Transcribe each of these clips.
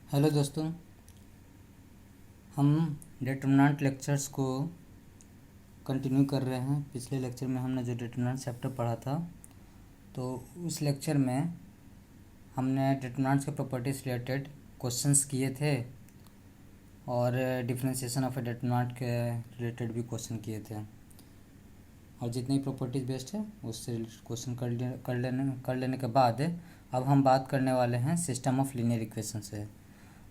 Hello दोस्तों, हम determinant lectures को कंटिन्यू कर रहे हैं। पिछले लेक्चर में हमने जो डिटरमिनेंट चैप्टर पढ़ा था, तो उस लेक्चर में हमने डिटरमिनेंट्स के प्रॉपर्टीज रिलेटेड क्वेश्चंस किए थे और डिफरेंशिएशन ऑफ ए डिटरमिनेंट के रिलेटेड भी क्वेश्चन किए थे। और जितनी प्रॉपर्टीज बेस्ड है उससे क्वेश्चन कर लेने के बाद अब हम बात करने वाले हैं सिस्टम ऑफ लीनियर इक्वेशन से।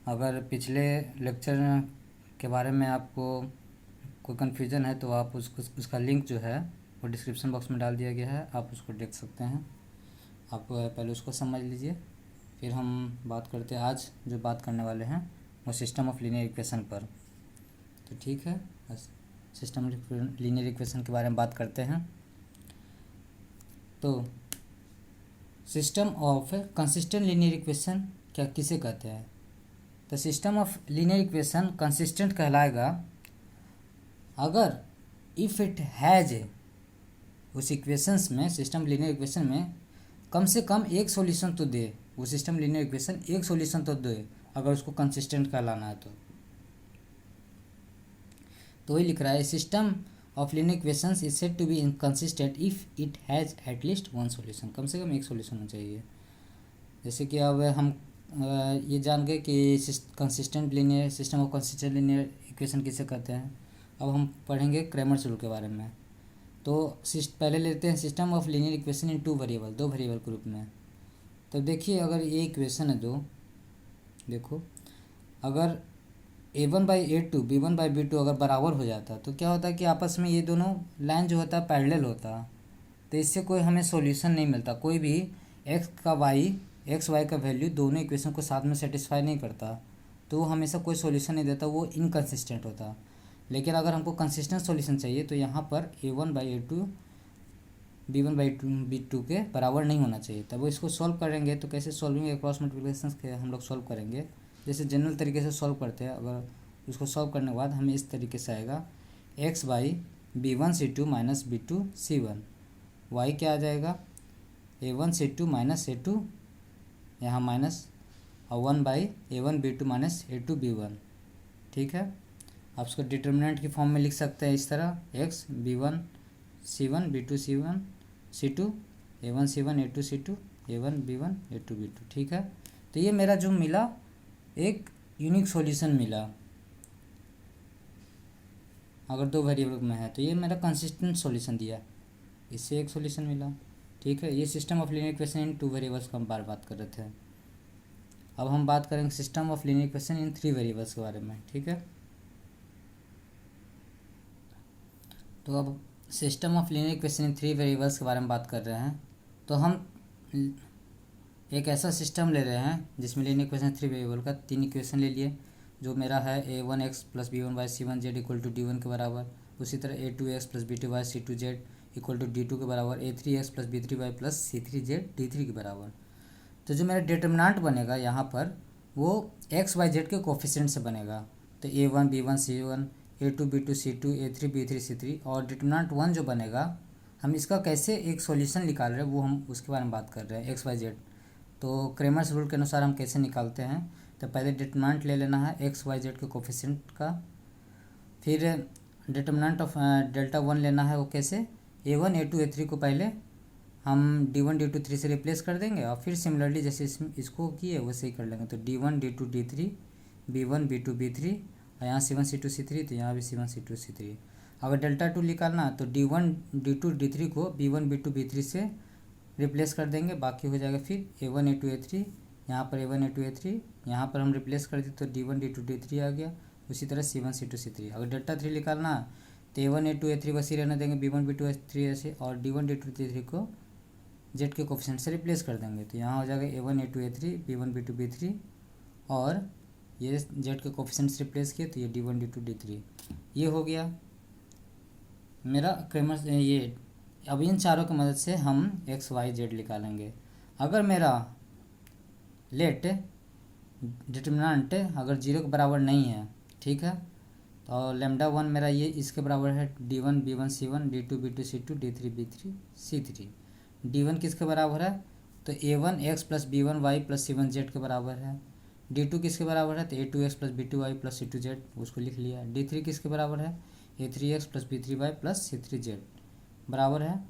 अगर पिछले लेक्चर के बारे में आपको कोई कन्फ्यूज़न है तो आप उसका लिंक जो है वो डिस्क्रिप्शन बॉक्स में डाल दिया गया है, आप उसको देख सकते हैं। आप पहले उसको समझ लीजिए, फिर हम बात करते हैं। आज जो बात करने वाले हैं वो सिस्टम ऑफ लीनियर इक्वेशन पर। तो ठीक है, सिस्टम ऑफ लीनियर इक्वेशन के बारे में बात करते हैं। तो system of consistent linear equation क्या किसे कहते हैं? तो system of linear equation consistent कहलाएगा अगर इफ़ इट हैज़ उस इक्वेशंस में, सिस्टम लीनियर इक्वेशन में कम से कम एक सॉल्यूशन तो दे। वो सिस्टम लीनियर इक्वेशन एक सॉल्यूशन तो दे अगर उसको कंसिस्टेंट कहलाना है तो वही लिख रहा है, system of linear equations is said to be inconsistent if it has at least one solution. कम से कम एक सॉल्यूशन होना चाहिए। जैसे कि अब हम ये जान गए कि consistent linear system of consistent linear equation किसे कहते हैं। अब हम पढ़ेंगे क्रैमर्स रूल के बारे में। तो पहले लेते हैं सिस्टम ऑफ लीनियर इक्वेशन इन दो वेरिएबल ग्रुप में। तो देखिए, अगर ये इक्वेशन है दो, देखो अगर a1/a2 b1/b2 अगर बराबर हो जाता तो क्या होता है कि आपस में ये दोनों लाइन जो होता है पैरेलल होता। तो इससे कोई हमें सॉल्यूशन नहीं मिलता। कोई भी एक्स वाई का वैल्यू दोनों इक्वेशन को साथ में सेटिस्फाई नहीं करता, तो वो हमेशा कोई सॉल्यूशन नहीं देता, वो इनकंसिस्टेंट होता। लेकिन अगर हमको कंसिस्टेंट सॉल्यूशन चाहिए तो यहाँ पर a1/a2 b1/b2 के बराबर नहीं होना चाहिए। तब वो इसको सॉल्व करेंगे तो कैसे सॉल्विंग क्रॉस मल्टीप्लिकेशन के हम लोग सॉल्व करेंगे, जैसे जनरल तरीके से सॉल्व करते हैं। अगर उसको सॉल्व करने के बाद हमें इस तरीके से आएगा x/b1c2 - b2c1। y क्या आ जाएगा a1c2 - a2, यहाँ माइनस, और 1/a1b2 - a2b1। ठीक है, आप उसको डिटर्मिनेंट की फॉर्म में लिख सकते हैं इस तरह, x b1c1 b2c1 c2 a1c1 a2c2 a1b1 a2b2। ठीक है, तो ये मेरा जो मिला एक यूनिक सॉल्यूशन मिला। अगर दो वेरिएबल में है तो ये मेरा कंसिस्टेंट सॉल्यूशन दिया, इससे एक सॉल्यूशन मिला। ठीक है, ये system of linear equation in two variables का हम बात कर रहे थे। अब हम बात करेंगे system of linear equation in three variables के बारे में। ठीक है, तो अब system of linear equation in three variables के बारे में बात कर रहे हैं। तो हम एक ऐसा सिस्टम ले रहे हैं जिसमें लीनियर इक्वेशन थ्री वेरिएबल का तीन इक्वेशन ले लिए। जो मेरा है a1x + b1/c1z = d1 के बराबर। उसी तरह a2x + b2/c2z = d2 के बराबर। a3x + b3y + c3z d3 के बराबर। तो जो मेरा डिटर्मिनेंट बनेगा यहाँ पर वो एक्स वाई जेड के कोफिशिएंट से बनेगा। तो a1 b1 c1 a2 b2 c2 a3 b3 c3। और डिटर्मिनेंट वन जो बनेगा, हम इसका कैसे एक सॉल्यूशन निकाल रहे हैं वो हम उसके बारे में बात कर रहे हैं, एक्स वाई जेड। तो क्रैमर्स रूल के अनुसार हम कैसे निकालते हैं, तो पहले डिटर्मिनेंट ले लेना है एक्स वाई जेड के कोफिशिएंट का। फिर डिटर्मिनेंट ऑफ डेल्टा वन लेना है, वो कैसे, a1 a2 a3 को पहले हम d1 d2 3 से रिप्लेस कर देंगे और फिर सिमिलरली जैसे इसको किए वैसे ही कर लेंगे। तो d1 d2 d3 b1 b2 b3 और यहाँ c1 c2 c3, तो यहाँ भी c1 c2 c3। अगर डेल्टा टू निकालना तो d1 d2 d3 को b1 b2 b3 से रिप्लेस कर देंगे, बाकी हो जाएगा फिर a1 a2 a3, यहाँ पर a1 a2 a3, यहाँ पर हम रिप्लेस कर दें तो d1 d2 d3 आ गया। उसी तरह c1 c2 c3। अगर डेल्टा थ्री निकालना तो a1 a2 a3 बस ही रहने देंगे, b1 b2 a3 ऐसे, और d1 d2 d3 को जेड के कोफिशिएंट से रिप्लेस कर देंगे। तो यहाँ हो जाएगा a1 a2 a3 b1 b2 b3, और ये जेड के कोफिशिएंट से रिप्लेस किए तो ये d1 d2 d3। ये हो गया मेरा क्रैमर्स। ये अब इन चारों की मदद से हम एक्स वाई जेड निकालेंगे। अगर मेरा लेट डिटर्मिनेंट अगर जीरो के बराबर नहीं है, ठीक है, तो लैम्डा वन मेरा ये इसके बराबर है d1 b1 c1 d2 b2 c2 d3 b3 c3। d1 किसके बराबर है, तो a1 x + b1 y + c1 z के बराबर है। D2 किसके बराबर है, तो A2x plus B2y plus C2z, उसको लिख लिया। D3 किसके बराबर है, A3x plus B3y plus C3z बराबर है।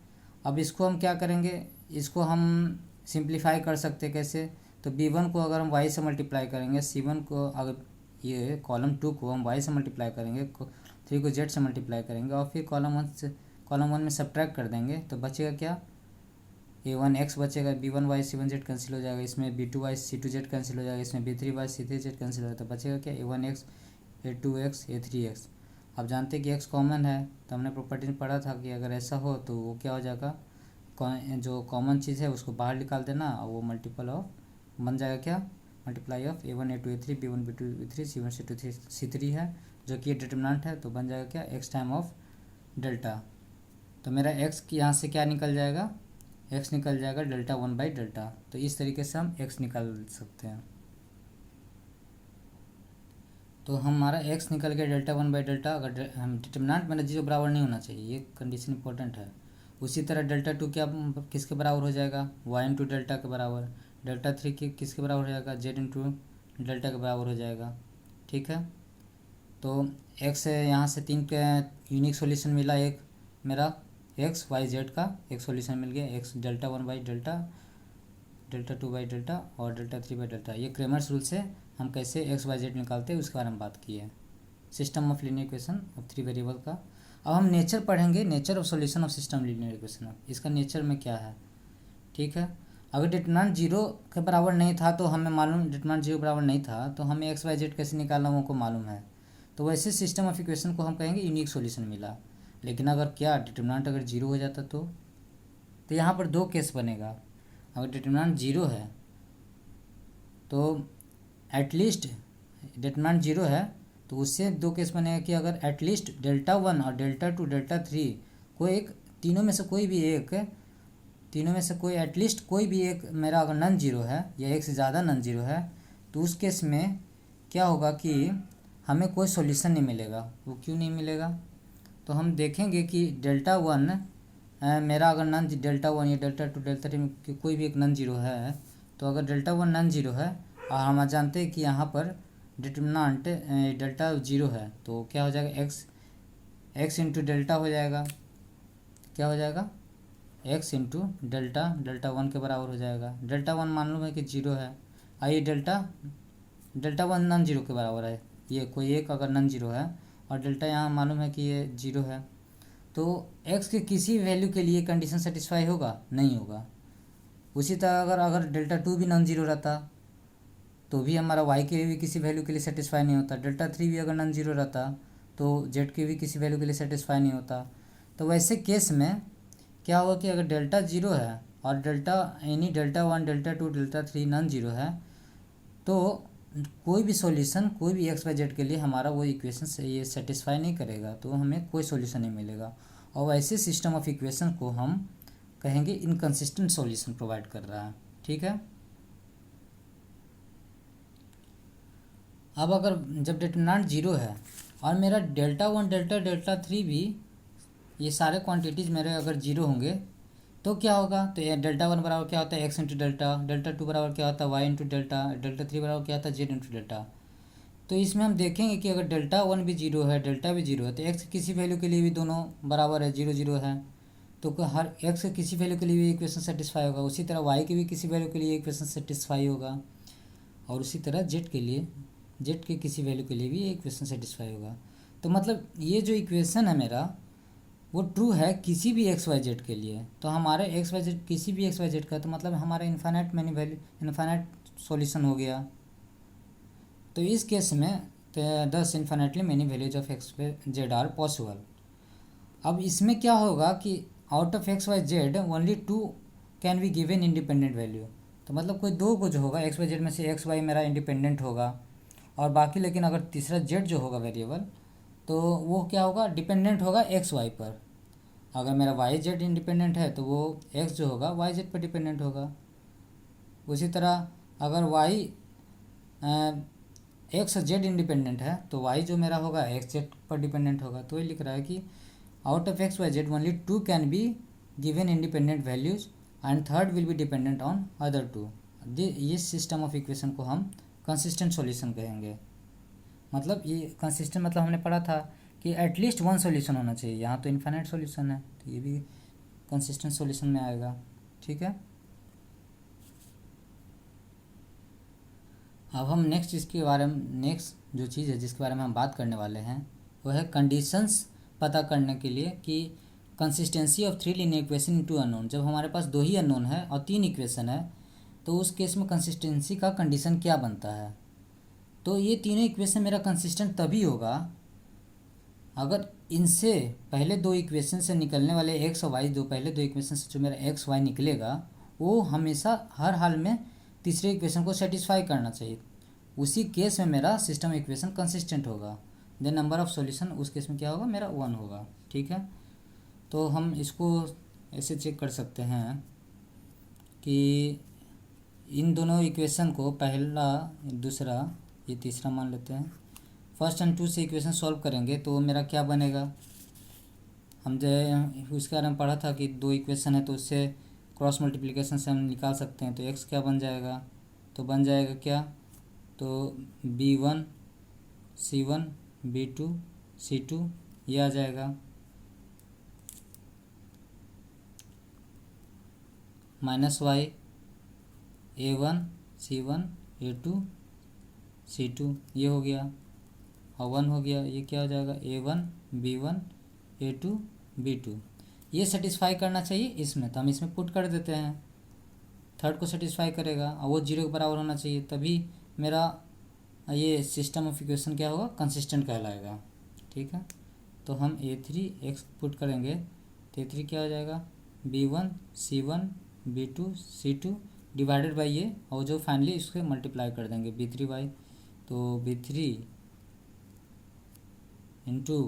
अब इसको हम क्या करेंगे, इसको हम सिंप्लीफाई कर सकते हैं कैसे, तो B1 को अगर हम y से मल्टीप्लाई करेंगे, C1 को अगर ये कॉलम 2 को हम y से मल्टीप्लाई करेंगे, 3 को z से मल्टीप्लाई करेंगे और फिर कॉलम 1 में सब्ट्रैक्ट कर देंगे, तो बचेगा क्या, A1x बचेगा, B1y C1z कैंसिल हो जाएगा, इसमें B2y C2z कैंसिल हो जाएगा, इसमें B3y C3z कैंसिल हो जाएगा, तो बचेगा क्या, A1x A2x A3x। अब जानते हैं कि x कॉमन है, तो हमने प्रॉपर्टी में पढ़ा था कि अगर ऐसा हो तो वो क्या हो जाएगा, जो कॉमन चीज़ है उसको बाहर निकाल देना और वो मल्टीपल ऑफ बन जाएगा क्या, multiply of A1 A2 A3 B1 B2 B3 C1 C2 C3 है, जो कि ये डिटर्मिनेंट है, तो बन जाएगा क्या, x टाइम ऑफ डेल्टा। तो मेरा x की यहाँ से क्या निकल जाएगा, x निकल जाएगा डेल्टा 1 बाई डेल्टा। तो इस तरीके से हम x निकाल सकते हैं। तो हमारा x निकल गया डेल्टा 1 बाई डेल्टा। अगर हम डिटर्मिनेंट मेरा 0 बराबर नहीं होना चाहिए, ये कंडीशन इंपॉर्टेंट है। उसी तरह डेल्टा 2 क्या किसके बराबर हो जाएगा, y इंटू डेल्टा के बराबर। डेल्टा 3 किसके बराबर हो जाएगा, z इंटू डेल्टा के बराबर हो जाएगा। ठीक है, तो x यहाँ से 3 का यूनिक सॉल्यूशन मिला, एक मेरा x y z का एक सॉल्यूशन मिल गया, x delta 1 by delta, delta 2 by delta और डेल्टा 3 बाई डेल्टा। ये क्रेमर्स रूल से हम कैसे x y z निकालते हैं उसके बारे में बात की है, system of linear equation of 3 variable का। अब हम नेचर पढ़ेंगे, nature of solution of system linear equation of, इसका नेचर में क्या है। ठीक है, अगर डिटर्मिनेंट 0 के बराबर नहीं था तो हमें मालूम, डिटर्मिनेंट 0 बराबर नहीं था तो हमें x y z कैसे निकालना वो को मालूम है, तो वैसे सिस्टम ऑफ इक्वेशन को हम कहेंगे यूनिक सॉल्यूशन मिला। लेकिन अगर क्या डिटर्मिनेंट अगर 0 हो जाता तो यहाँ पर दो केस बनेगा। अगर डिटर्मिनेंट 0 है तो एटलीस्ट डिटर्मिनेंट 0 है तो उससे दो केस बनेगा कि अगर एटलीस्ट डेल्टा 1 और डेल्टा 2 डेल्टा 3 कोई एक, तीनों में से कोई भी एक, तीनों में से कोई एटलीस्ट कोई भी एक मेरा अगर नॉन जीरो है या एक से ज़्यादा नॉन जीरो है, तो उस केस में क्या होगा कि हमें कोई सॉल्यूशन नहीं मिलेगा। वो क्यों नहीं मिलेगा, तो हम देखेंगे कि डेल्टा 1 मेरा अगर नॉन डेल्टा 1 या डेल्टा 2 डेल्टा 3 में कोई भी एक नॉन जीरो है, तो अगर डेल्टा 1 नॉन जीरो है और हम जानते हैं कि यहाँ पर डिटर्मिनेंट डेल्टा 0 है, तो क्या हो जाएगा, x इंटू डेल्टा हो जाएगा, क्या हो जाएगा, x इंटू डेल्टा, डेल्टा 1 के बराबर हो जाएगा। डेल्टा 1 मालूम है कि 0 है, आइए डेल्टा 1 नॉन जीरो के बराबर है, ये कोई एक अगर नॉन जीरो है और डेल्टा यहाँ मालूम है कि ये 0 है, तो x के किसी वैल्यू के लिए कंडीशन सेटिस्फाई होगा, नहीं होगा। उसी तरह अगर डेल्टा 2 भी नॉन जीरो रहता तो भी हमारा y के भी किसी वैल्यू के लिए सेटिस्फाई नहीं होता। डेल्टा 3 भी अगर नॉन जीरो रहता तो z के भी किसी वैल्यू के लिए सेटिस्फाई नहीं होता। तो वैसे केस में क्या होगा कि अगर डेल्टा 0 है और delta 1 delta 2 delta 3 non zero है, तो कोई भी सॉल्यूशन कोई भी x y z के लिए हमारा वो इक्वेशन से ये सेटिस्फाई नहीं करेगा, तो हमें कोई सॉल्यूशन नहीं मिलेगा। और वैसे सिस्टम ऑफ इक्वेशन को हम कहेंगे इनकंसिस्टेंट सॉल्यूशन प्रोवाइड कर रहा है। ठीक है, अब अगर जब डिटर्मिनेंट 0 है और मेरा डेल्टा 1 डेल्टा 3 भी ये सारे क्वांटिटीज़ मेरे अगर 0 होंगे तो क्या होगा, तो ये डेल्टा 1 बराबर क्या होता है, x इंटू डेल्टा, डेल्टा 2 बराबर क्या होता है, y इंटू डेल्टा, डेल्टा 3 बराबर क्या होता है, z इंटू डेल्टा। तो इसमें हम देखेंगे कि अगर डेल्टा 1 भी 0 है, डेल्टा भी 0 है, तो x किसी वैल्यू के लिए भी दोनों बराबर है, 0 0 है, तो हर x के किसी वैल्यू के लिए भी इक्वेशन सेटिस्फाई होगा। उसी तरह y के भी किसी वैल्यू के लिए इक्वेशन सेटिस्फाई होगा, और उसी तरह z के लिए, z के किसी वैल्यू के लिए भी इक्वेशन सेटिस्फाई होगा। तो मतलब ये जो इक्वेशन है मेरा वो ट्रू है किसी भी एक्स वाई जेड के लिए। तो हमारे एक्स वाई जेड किसी भी एक्स वाई जेड का, तो मतलब हमारा infinite many value, infinite solution हो गया। तो इस केस में दस infinitely many values of x y z are possible. अब इसमें क्या होगा कि out of x y z only 2 can be given independent value. तो मतलब कोई दो को जो होगा एक्स वाई जेड में से एक्स वाई मेरा इंडिपेंडेंट होगा और बाकी, लेकिन अगर तीसरा जेड जो होगा वेरिएबल, तो वो क्या होगा, डिपेंडेंट होगा एक्स वाई पर। अगर मेरा वाई जेड इंडिपेंडेंट है तो वो एक्स जो होगा वाई जेड पर डिपेंडेंट होगा। उसी तरह अगर वाई एक्स जेड इंडिपेंडेंट है तो वाई जो मेरा होगा एक्स जेड पर डिपेंडेंट होगा। तो ये लिख रहा है कि out of x y z only 2 can be given independent values and third will be dependent on other 2। ये सिस्टम ऑफ इक्वेशन को हम कंसिस्टेंट सॉल्यूशन कहेंगे। मतलब ये कंसिस्टेंट मतलब हमने पढ़ा था कि एटलीस्ट वन सॉल्यूशन होना चाहिए, यहाँ तो इनफाइनाइट सॉल्यूशन है तो ये भी कंसिस्टेंट सॉल्यूशन में आएगा। ठीक है, अब हम नेक्स्ट इसके बारे में, नेक्स्ट जो चीज़ है जिसके बारे में हम बात करने वाले हैं वो है कंडीशंस पता करने के लिए कि consistency of three linear equation in two unknown. जब हमारे पास दो ही अननोन है और तीन इक्वेशन है तो उस केस में कंसिस्टेंसी का कंडीशन क्या बनता है। तो ये तीनों इक्वेशन मेरा कंसिस्टेंट तभी होगा अगर इनसे पहले दो इक्वेशन से निकलने वाले एक्स और वाई, दो पहले दो इक्वेशन से जो मेरा एक्स वाई निकलेगा वो हमेशा हर हाल में तीसरे इक्वेशन को सेटिस्फाई करना चाहिए। उसी केस में मेरा सिस्टम इक्वेशन कंसिस्टेंट होगा। देन नंबर ऑफ सॉल्यूशन उस केस में क्या होगा, मेरा 1 होगा। ठीक है, तो हम इसको ऐसे चेक कर सकते हैं कि इन दोनों इक्वेशन को, पहला दूसरा ये तीसरा मान लेते हैं, फर्स्ट एंड टू से इक्वेशन सॉल्व करेंगे तो मेरा क्या बनेगा। हम जो उसके बारे में पढ़ा था कि दो इक्वेशन है तो उससे क्रॉस मल्टीप्लिकेशन से हम निकाल सकते हैं। तो एक्स क्या बन जाएगा, तो बन जाएगा क्या, तो b1 c1 b2 c2 ये आ जाएगा, minus Y a1 c1 a2 c2 ये हो गया, और 1 हो गया, ये क्या हो जाएगा a1 b1 a2 b2। ये सेटिस्फाई करना चाहिए इसमें, तो हम इसमें पुट कर देते हैं, थर्ड को सेटिस्फाई करेगा और वो जीरो के बराबर होना चाहिए, तभी मेरा ये सिस्टम ऑफ इक्वेशन क्या होगा, कंसिस्टेंट कहलाएगा। ठीक है, तो हम a3 x पुट करेंगे तो a3 क्या हो जाएगा, b1 c1 b2 c2 divided by ये, और जो फाइनली इसको मल्टीप्लाई कर देंगे b3 बाई, तो b3 इंटू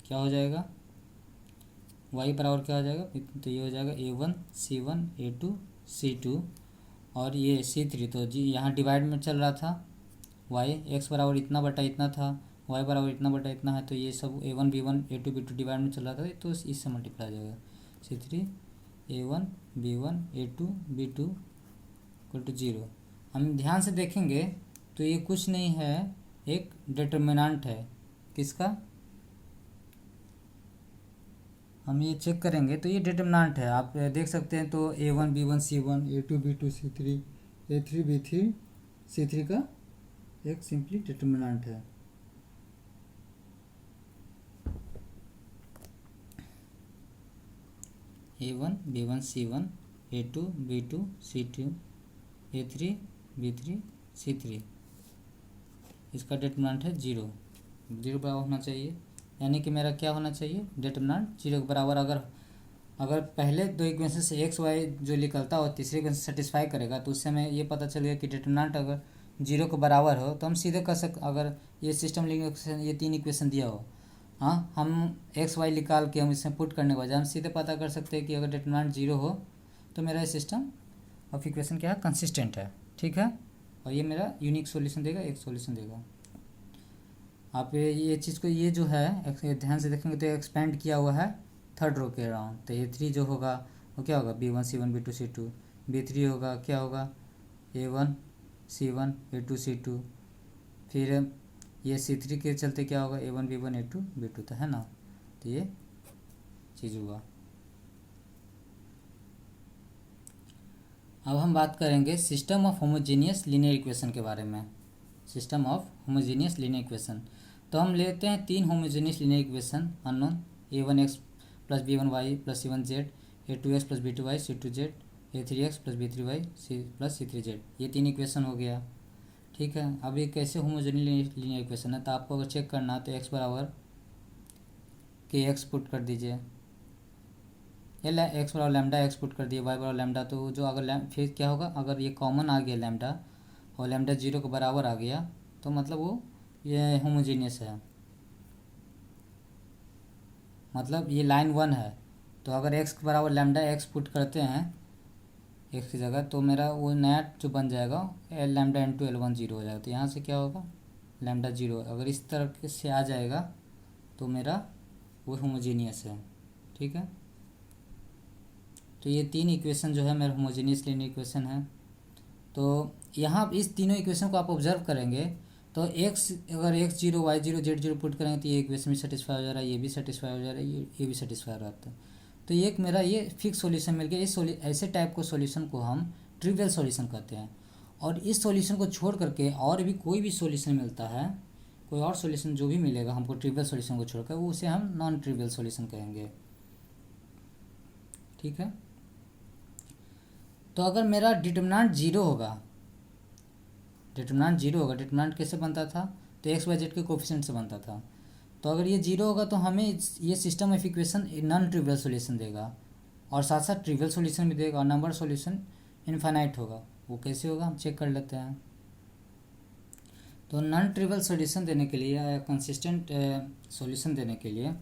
क्या हो जाएगा, y बराबर क्या हो जाएगा, तो ये हो जाएगा a1 c1 a2 c2 और ये c3, तो जी यहाँ डिवाइड में चल रहा था y, x बराबर इतना बटा इतना था, y बराबर इतना बटा इतना है, तो ये सब a1 b1 a2 b2 divide में चल रहा था तो इससे मल्टीप्लाई हो जाएगा, c3 a1 b1 a2 b2 equal to 0। हम ध्यान से देखेंगे तो ये कुछ नहीं है, एक डिटर्मिनेंट है, किसका, हम ये चेक करेंगे तो ये डिटर्मिनेंट है, आप देख सकते हैं। तो a1 b1 c1 a2 b2 c3 a3 b3 c3 का एक सिंपली डिटर्मिनेंट है। a1 b1 c1 a2 b2 c2 a3 b3 c3, इसका डिटर्मिनेंट है 0, 0 बराबर होना चाहिए, यानी कि मेरा क्या होना चाहिए, डिटर्मिनेंट 0 के बराबर। अगर पहले दो इक्वेशन से एक्स वाई जो निकलता हो तीसरे इक्वेशन सेटिस्फाई करेगा तो उससे हमें ये पता चलेगा कि डिटर्मिनेंट अगर 0 के बराबर हो तो हम सीधे कर सकते, अगर ये सिस्टम लीनियर ये तीन इक्वेशन दिया हो, हाँ, हम एक्स वाई निकाल के हम इसमें पुट करने के बजाय हम सीधे पता कर सकते हैं कि अगर डिटर्मिनेंट 0 हो तो मेरा सिस्टम ऑफ इक्वेशन क्या है, कंसिस्टेंट है। ठीक है, और ये मेरा यूनिक सॉल्यूशन देगा, एक सॉल्यूशन देगा। आप ये चीज़ को, ये जो है ध्यान से देखेंगे तो एक्सपेंड किया हुआ है थर्ड रो के अराउंड, तो a3 जो होगा वो क्या होगा, b1 c1 b2 c2, b3 होगा क्या होगा, a1 c1 a2 c2, फिर ये c3 के चलते क्या होगा, a1 b1 a2 b2, तो है ना, तो ये चीज़ हुआ। अब हम बात करेंगे system of homogeneous linear equation के बारे में। System of homogeneous linear equation, तो हम लेते हैं तीन homogeneous linear equation unknown, a1x plus b1y plus c1z, a2x plus b2y c2z, a3x plus b3y plus c3z, ये तीन इक्वेशन हो गया। ठीक है, अब ये कैसे होमोजीनियस लीनियर इक्वेशन है, तो आपको अगर चेक करना है तो x बराबर kx पुट कर दीजिए, एक्स बराबर लैम्डा एक्स पुट कर दिए, वाई बराबर लैम्डा, तो जो अगर फिर क्या होगा, अगर ये कॉमन आ गया लैम्डा और लैम्डा 0 के बराबर आ गया तो मतलब वो ये होमोजीनियस है, मतलब ये लाइन 1 है। तो अगर एक्स के बराबर लैम्डा एक्स पुट करते हैं एक्स की जगह तो मेरा वो नया जो बन जाएगा एल लैम्डा इंटू L1 0 हो जाएगा, तो यहाँ से क्या होगा, लैम्डा 0, अगर इस तरह से आ जाएगा तो मेरा वो होमोजीनियस है। ठीक है, तो ये तीन इक्वेशन जो है मेरा होमोजीनियस लीनियर इक्वेशन है। तो यहाँ इस तीनों इक्वेशन को आप ऑब्जर्व करेंगे तो एक्स, अगर x zero y zero z zero put करेंगे तो ये इक्वेशन भी सेटिस्फाई हो जा रहा है, ये भी सेटिस्फाई हो जा रहा है, ये भी सेटिस्फाई हो रहा है। तो ये एक मेरा ये फिक्स सॉल्यूशन मिल गया। इस ऐसे टाइप को सॉल्यूशन को हम ट्रिवियल सॉल्यूशन कहते हैं। और इस सॉल्यूशन को छोड़ करके और भी कोई भी सॉल्यूशन मिलता है, कोई और सॉल्यूशन जो भी मिलेगा हमको ट्रिवियल सॉल्यूशन को छोड़कर, वो उसे हम नॉन ट्रिवियल सॉल्यूशन कहेंगे। ठीक है। तो अगर मेरा डिटर्मिनेंट जीरो होगा, डिटर्मिनेंट कैसे बनता था, तो एक्स वाई जेड के कोफिशिएंट से बनता था। तो अगर ये जीरो होगा तो हमें ये system of equation non trivial solution देगा, और साथ साथ ट्रिवियल सॉल्यूशन भी देगा, और नंबर सॉल्यूशन इनफाइनाइट होगा। वो कैसे होगा हम चेक कर लेते हैं। तो नॉन ट्रिवियल सॉल्यूशन देने के लिए या कंसिस्टेंट सॉल्यूशन देने के लिए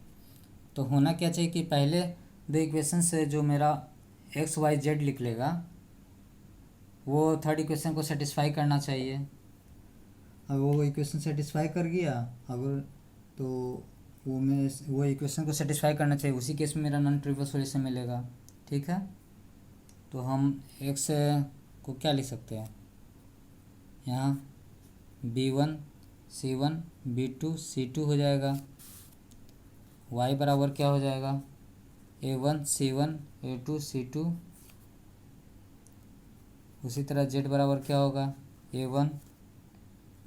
तो होना क्या चाहिए कि पहले दो इक्वेशन से जो मेरा एक्स वाई जेड लिख लेगा वो थर्ड इक्वेशन को सेटिस्फाई करना चाहिए। अगर वो इक्वेशन सेटिस्फाई कर गया, अगर तो वो इक्वेशन को सेटिस्फाई करना चाहिए, उसी केस में मेरा नॉन ट्रिवियल सॉल्यूशन मिलेगा। ठीक है। तो हम एक्स को क्या लिख सकते हैं, यहाँ b1 c1 b2 c2 हो जाएगा। y बराबर क्या हो जाएगा, a1 c1 a2 c2। उसी तरह z बराबर क्या होगा, a1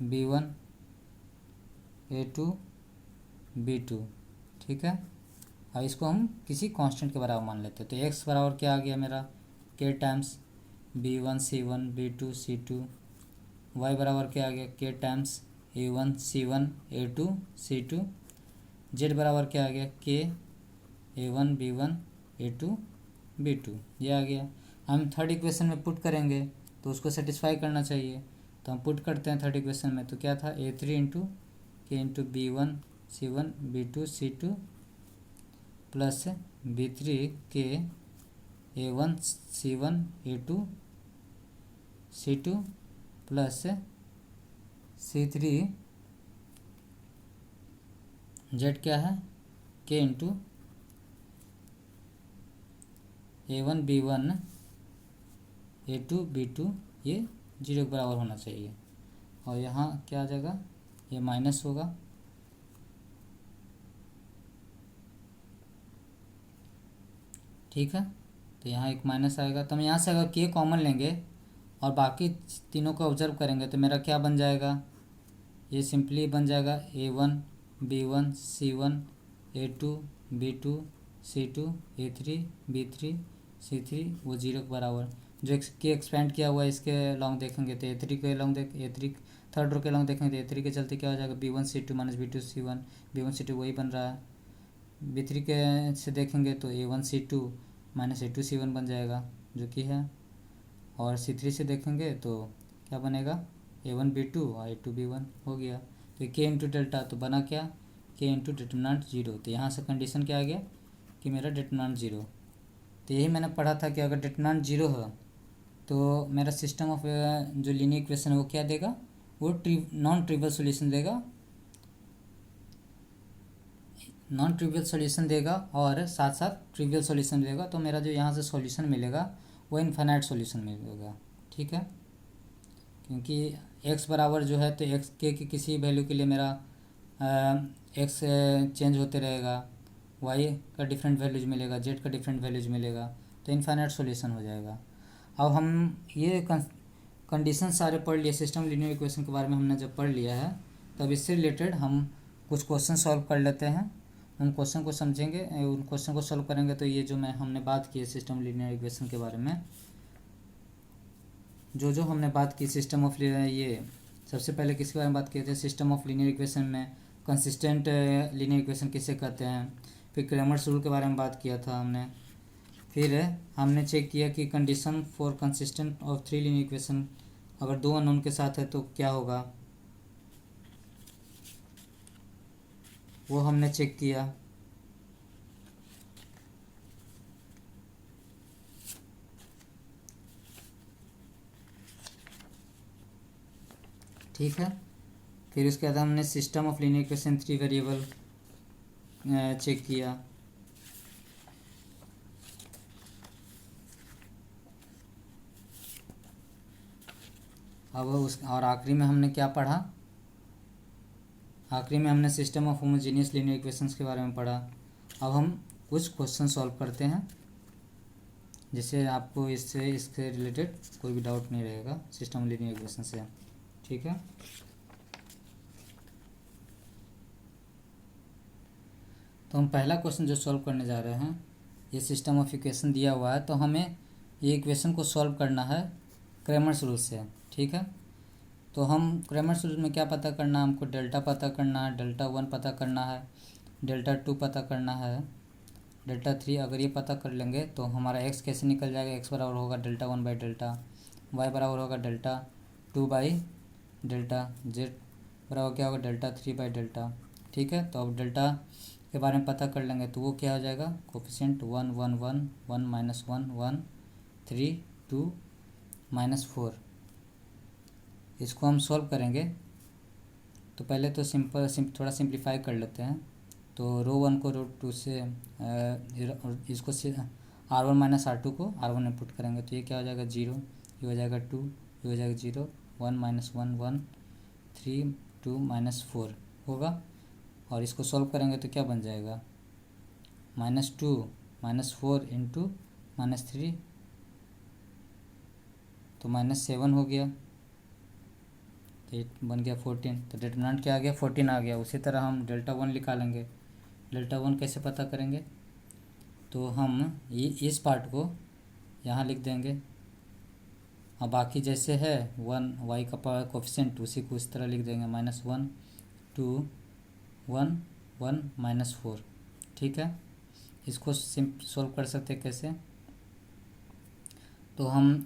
b1 a2 b2। ठीक है। अब इसको हम किसी कांस्टेंट के बराबर मान लेते हैं। तो x बराबर क्या आ गया मेरा, k times b1 c1 b2 c2। y बराबर क्या आ गया, k times a1 c1 a2 c2। z बराबर क्या आ गया, k a1 b1 a2 b2। ये आ गया। हम थर्ड इक्वेशन में पुट करेंगे तो उसको सेटिस्फाई करना चाहिए, तो हम पुट करते हैं थर्ड इक्वेशन में। तो क्या था, a3 इंटू के into b1 c1 b2 c2 plus b3 के a1 c1 a2 c2 plus c3 z क्या है, k into a1 b1 a2 b2। ये जीरो के बराबर होना चाहिए, और यहाँ क्या आ जाएगा, ये माइनस होगा। ठीक है। तो यहाँ एक माइनस आएगा। तो हम यहाँ से अगर k कॉमन लेंगे और बाकी तीनों को ऑब्जर्व करेंगे तो मेरा क्या बन जाएगा, ये सिंपली बन जाएगा a1 b1 c1 a2 b2 c2 a3 b3 c3। वो जीरो के बराबर, जो के एक्सपेंड किया हुआ है इसके लॉन्ग देखेंगे तो a3 के लॉन्ग a3 थर्ड रो के लॉन्ग देखेंगे तो a3 के चलते क्या हो जाएगा, b1 c2 minus b2 c1। b1 c2 वही बन रहा है। b3 के से देखेंगे तो a1 c2 minus a2 c1 बन जाएगा, जो कि है। और c3 से देखेंगे तो क्या बनेगा, a1 b2 और a2 b1 हो गया। तो k इंटू डेल्टा तो बना क्या, k इंटू डिटर्मिनेंट जीरो। तो यहाँ से कंडीशन क्या आ गया कि मेरा डिटर्मिनेंट जीरो। तो यही मैंने पढ़ा था कि अगर डिटर्मिनेंट जीरो हो तो मेरा सिस्टम ऑफ जो लीनियर इक्वेशन है वो क्या देगा, वो नॉन ट्रिवियल सॉल्यूशन देगा, नॉन ट्रिवियल सॉल्यूशन देगा और साथ साथ ट्रिवियल सॉल्यूशन देगा। तो मेरा जो यहाँ से सॉल्यूशन मिलेगा वो इनफाइनाइट सॉल्यूशन मिलेगा। ठीक है। क्योंकि x बराबर जो है तो x के किसी वैल्यू के लिए मेरा x चेंज होते रहेगा, y का डिफरेंट वैल्यूज मिलेगा, z का डिफरेंट वैल्यूज मिलेगा, तो इनफाइनाइट सॉल्यूशन हो जाएगा। अब हम ये कंडीशन सारे पढ़ लिए, सिस्टम लीनियर इक्वेशन के बारे में हमने जब पढ़ लिया है तो अब इससे रिलेटेड हम कुछ क्वेश्चन सॉल्व कर लेते हैं। उन क्वेश्चन को समझेंगे, उन क्वेश्चन को सॉल्व करेंगे तो ये जो हमने बात की है सिस्टम लीनियर इक्वेशन के बारे में, जो हमने बात की सिस्टम ऑफ ये सबसे पहले किसके बारे में बात किए थे, सिस्टम ऑफ लीनियर इक्वेशन में कंसिस्टेंट लीनियर इक्वेशन किसे कहते हैं। फिर क्रैमर्स रूल के बारे में बात किया था हमने। फिर हमने चेक किया कि condition for consistent of three linear equation अगर दो अननोन के साथ है तो क्या होगा, वो हमने चेक किया। ठीक है। फिर उसके बाद हमने system of linear equation three variable check किया। अब उस और आखिरी में हमने क्या पढ़ा, आखिरी में हमने system of homogeneous linear equations के बारे में पढ़ा। अब हम कुछ क्वेश्चन सॉल्व करते हैं जिससे आपको इससे रिलेटेड कोई भी डाउट नहीं रहेगा सिस्टम ऑफ लीनियर इक्वेशन से, ठीक है। तो हम पहला क्वेश्चन जो सॉल्व करने जा रहे हैं, ये सिस्टम ऑफ इक्वेशन दिया हुआ है, तो हमें ये इक्वेशन को सॉल्व करना है क्रैमर्स रूल से, ठीक है। तो हम क्रैमर्स रूल में क्या पता करना है, हमको डेल्टा पता करना है, डेल्टा 1 पता करना है, डेल्टा 2 पता करना है, डेल्टा 3। अगर ये पता कर लेंगे तो हमारा एक्स कैसे निकल जाएगा, एक्स बराबर होगा डेल्टा 1 बाई डेल्टा, वाई बराबर होगा डेल्टा 2 बाई डेल्टा, जेड बराबर क्या होगा डेल्टा 3 बाई डेल्टा, ठीक है। तो अब डेल्टा के बारे में पता कर लेंगे तो वो क्या हो जाएगा, कोफिशिएंट 1 1 1 1 माइनस 1 1 3 2 माइनस 4। इसको हम सॉल्व करेंगे तो पहले तो थोड़ा सिंप्लीफाई कर लेते हैं। तो रो 1 को रो 2 से इसको R1 माइनस R2 को R1 में पुट करेंगे तो ये क्या हो जाएगा 0, ये हो जाएगा 2, ये हो जाएगा 0, 1 माइनस 1 1 3 2 माइनस 4 होगा। और इसको सॉल्व करेंगे तो क्या बन जाएगा, -2 -4 इंटू -3 तो -7 हो गया, तो ये बन गया 14। तो डिटरमिनेंट क्या आ गया, 14 आ गया। उसी तरह हम डेल्टा 1 निकालेंगे। डेल्टा 1 कैसे पता करेंगे, तो हम ये इस पार्ट को यहाँ लिख देंगे और बाकी जैसे है 1 वाई का पावर कोफिशिएंट उसी को इस तरह लिख देंगे, -1 2 1 1 -4, ठीक है। इसको सोल्व कर सकते हैं कैसे, तो हम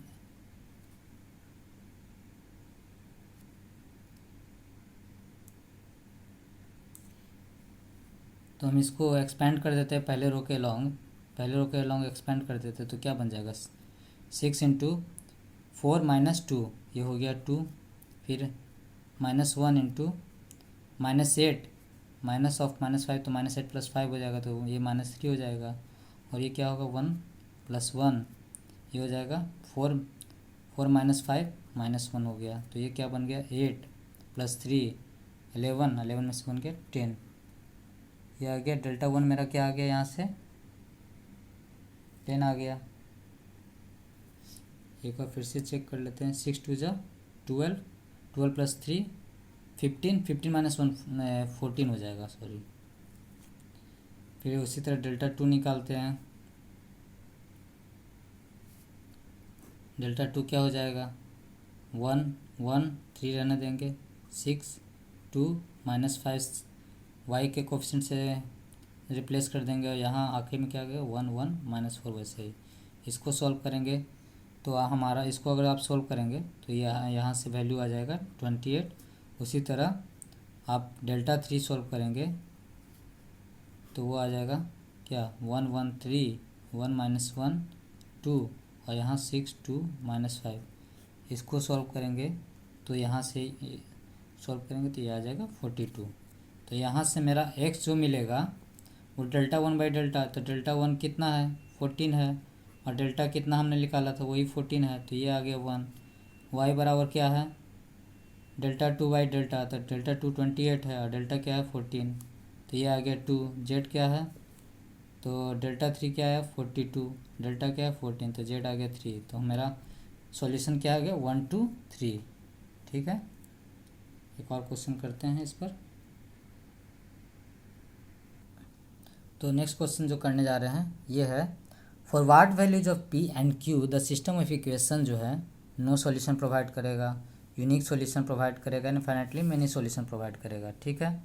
इसको एक्सपेंड कर देते हैं पहले रो के लॉन्ग एक्सपेंड कर देते हैं तो क्या बन जाएगा 6 इंटू 4 माइनस 2, ये हो गया 2, फिर -1 इंटू -8 माइनस ऑफ -5 तो -8 प्लस 5 हो जाएगा तो ये -3 हो जाएगा। और ये क्या होगा 1 + 1, ये हो जाएगा 4 4 माइनस 5 -1 हो गया तो ये क्या बन गया 8 + 3 11, 11 में से बन गया 10। ये आ गया डेल्टा 1 मेरा क्या आ गया यहाँ से 10 आ गया। एक बार फिर से चेक कर लेते हैं, 6 2 × 12, 12 + 3 15, 15 - 1 14 हो जाएगा, सॉरी। फिर उसी तरह डेल्टा 2 निकालते हैं। डेल्टा 2 क्या हो जाएगा 1 1 3 रहने देंगे, 6 2 -5 वाई के कोफिशिएंट से रिप्लेस कर देंगे और यहाँ आखिर में क्या आ गया 1 1 -4 वैसे ही। इसको सॉल्व करेंगे तो हमारा इसको अगर आप सॉल्व करेंगे तो यहाँ से वैल्यू आ जाएगा 28। उसी तरह आप डेल्टा 3 सॉल्व करेंगे तो वो आ जाएगा क्या 1 1 3 1 -1 2 और यहाँ 6 2 -5। इसको सॉल्व करेंगे तो यहाँ से सॉल्व करेंगे तो ये आ जाएगा 42। तो यहाँ से मेरा x जो मिलेगा वो डेल्टा 1 बाई डेल्टा, तो डेल्टा 1 कितना है 14 है और डेल्टा कितना हमने निकाला था वही 14 है तो ये आ गया 1। y बराबर क्या है डेल्टा 2 बाई डेल्टा, तो डेल्टा 2 28 है और डेल्टा क्या है 14 तो ये आ गया 2। z क्या है तो डेल्टा 3 क्या है 42, डेल्टा क्या है 14 तो z आ गया 3। तो मेरा सॉल्यूशन क्या आ गया 1 2 3, ठीक है। एक और क्वेश्चन करते हैं इस पर। तो नेक्स्ट क्वेश्चन जो करने जा रहे हैं ये है for what values of p and q the system of equation जो है नो सॉल्यूशन प्रोवाइड करेगा, यूनिक सॉल्यूशन प्रोवाइड करेगा, इनफाइनाइटली मेनी सॉल्यूशन प्रोवाइड करेगा, ठीक है।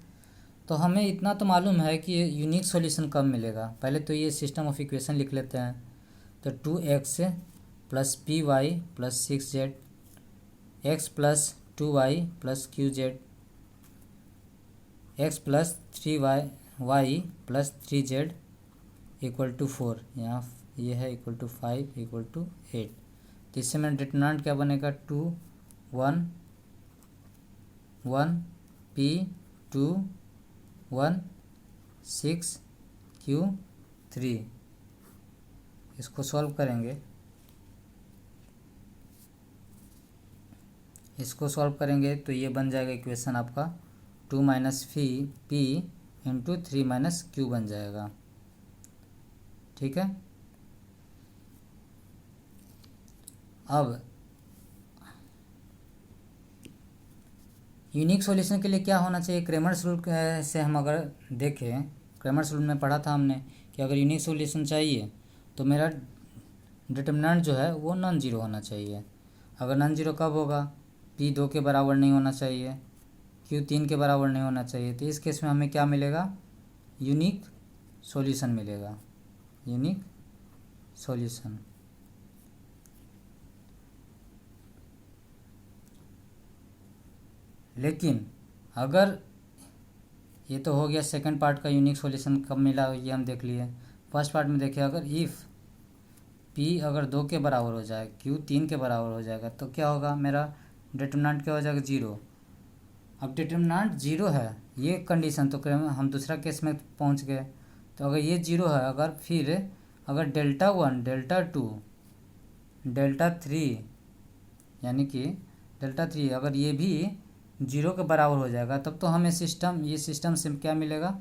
तो हमें इतना तो मालूम है कि यूनिक सॉल्यूशन कब मिलेगा। पहले तो ये सिस्टम ऑफ इक्वेशन लिख लेते हैं। तो 2x + py + 6z x + 2y + qz x + 3y + 3z = 4, यहाँ ये है = 5 = 8। तो इससे मेरा डिटरमिनेंट क्या बनेगा 2 1 1 p 2 1 6 q 3। इसको सॉल्व करेंगे इसको सॉल्व करेंगे तो ये बन जाएगा इक्वेशन आपका 2 minus P into 3 minus Q बन जाएगा। ठीक है, अब यूनिक सॉल्यूशन के लिए क्या होना चाहिए, क्रेमर्स रूल से हम अगर देखें, क्रेमर्स रूल में पढ़ा था हमने कि अगर यूनिक सॉल्यूशन चाहिए तो मेरा डिटरमिनेंट जो है वो नॉन जीरो होना चाहिए। अगर नॉन जीरो कब होगा, पी 2 के बराबर नहीं होना चाहिए, क्यू 3 के बराबर नहीं होना चाहिए। तो इस केस में हमें क्या मिलेगा, यूनिक सॉल्यूशन मिलेगा, यूनिक सॉल्यूशन। लेकिन अगर ये तो हो गया सेकंड पार्ट का, यूनिक सॉल्यूशन कब मिला ये हम देख लिए। फर्स्ट पार्ट में देखिए, अगर इफ़ पी अगर 2 के बराबर हो जाए, क्यू 3 के बराबर हो जाएगा तो क्या होगा, मेरा डिटरमिनेंट क्या हो जाएगा, जीरो। अब डिटरमिनेंट जीरो है ये कंडीशन, तो हम दूसरा केस में पहुंच गए। तो अगर ये जीरो है, अगर फिर अगर डेल्टा 1 डेल्टा 2 डेल्टा 3 यानी कि डेल्टा 3 अगर ये भी जीरो के बराबर हो जाएगा, तब तो हमें ये सिस्टम से क्या मिलेगा,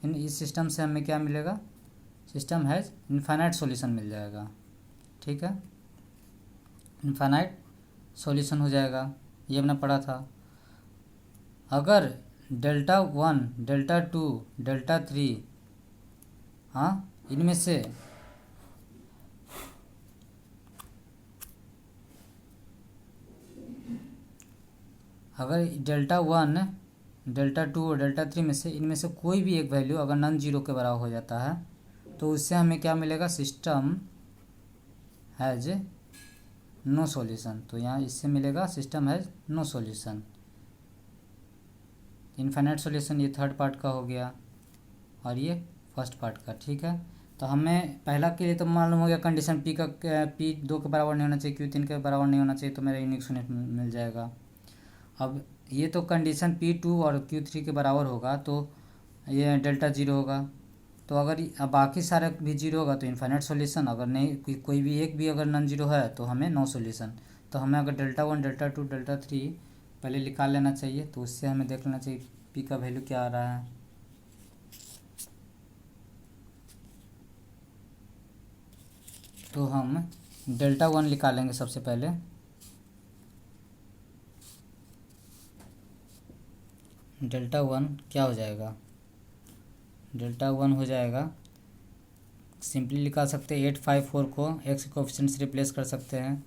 इस सिस्टम से हमें क्या मिलेगा, सिस्टम हैज़ इनफाइनाइट सॉल्यूशन मिल जाएगा। ठीक है, इनफाइनाइट सॉल्यूशन हो जाएगा, ये हमने पढ़ा था। अगर डेल्टा 1 डेल्टा 2 डेल्टा 3 हाँ इनमें से अगर डेल्टा 1 डेल्टा 2 और डेल्टा 3 में से इनमें से कोई भी एक वैल्यू अगर नॉन जीरो के बराबर हो जाता है तो उससे हमें क्या मिलेगा, सिस्टम हैज़ नो सॉल्यूशन। तो यहाँ इससे मिलेगा system has no solution. Infinite solution ये थर्ड पार्ट का हो गया और ये फर्स्ट पार्ट का। ठीक है, तो हमें पहला के लिए तो मालूम हो गया कंडीशन, पी 2 के बराबर नहीं होना चाहिए, क्यू 3 के बराबर नहीं होना चाहिए, तो मेरा यूनिक सॉल्यूशन मिल जाएगा। अब ये तो कंडीशन P2 और Q3 के बराबर होगा तो ये डेल्टा जीरो होगा। तो अगर अब बाकी सारे भी जीरो होगा तो इनफाइनाइट सॉल्यूशन, अगर नहीं कोई भी एक भी अगर नॉन जीरो है तो हमें नो सॉल्यूशन। तो हमें अगर डेल्टा 1 डेल्टा 2 डेल्टा 3 पहले निकाल लेना चाहिए, तो उससे हमें देख लेना चाहिए पी का वैल्यू क्या आ रहा है। तो हम डेल्टा 1 निकालेंगे सबसे पहले। डेल्टा 1 क्या हो जाएगा, डेल्टा 1 हो जाएगा, सिंपली निकाल सकते हैं 854 को एक्स कोएफिशिएंट से रिप्लेस कर सकते हैं।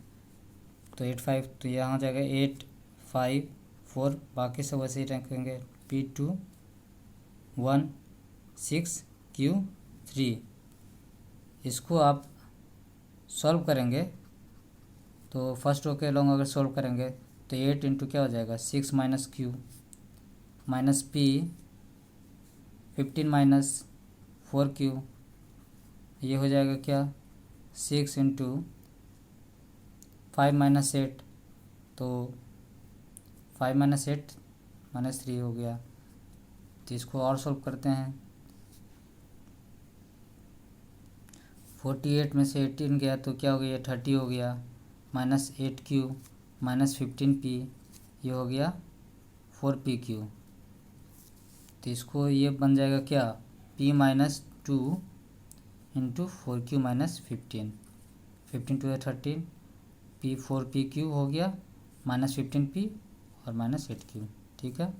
तो 85 तो यहाँ जाएगा 854, बाकी सब वैसे ही रखेंगे, P2 1 6 Q3। इसको आप सॉल्व करेंगे तो फर्स्ट रो के लॉन्ग अगर सॉल्व करेंगे तो 8 इंटू क्या हो जाएगा, 6 minus Q minus P 15 minus 4Q, ये हो जाएगा क्या, 6 इंटू 5 माइनस 8, तो 5 माइनस 8 माइनस 3 हो गया। तो इसको और सॉल्व करते हैं, 48 में से 18 गया तो क्या हो गया, 30 हो गया, माइनस 8Q माइनस 15P, ये हो गया 4PQ। तो इसको ये बन जाएगा क्या, P minus 2 into 4Q minus 15, 15 to 13, P 4PQ हो गया, माइनस 15P और माइनस 8Q। ठीक है,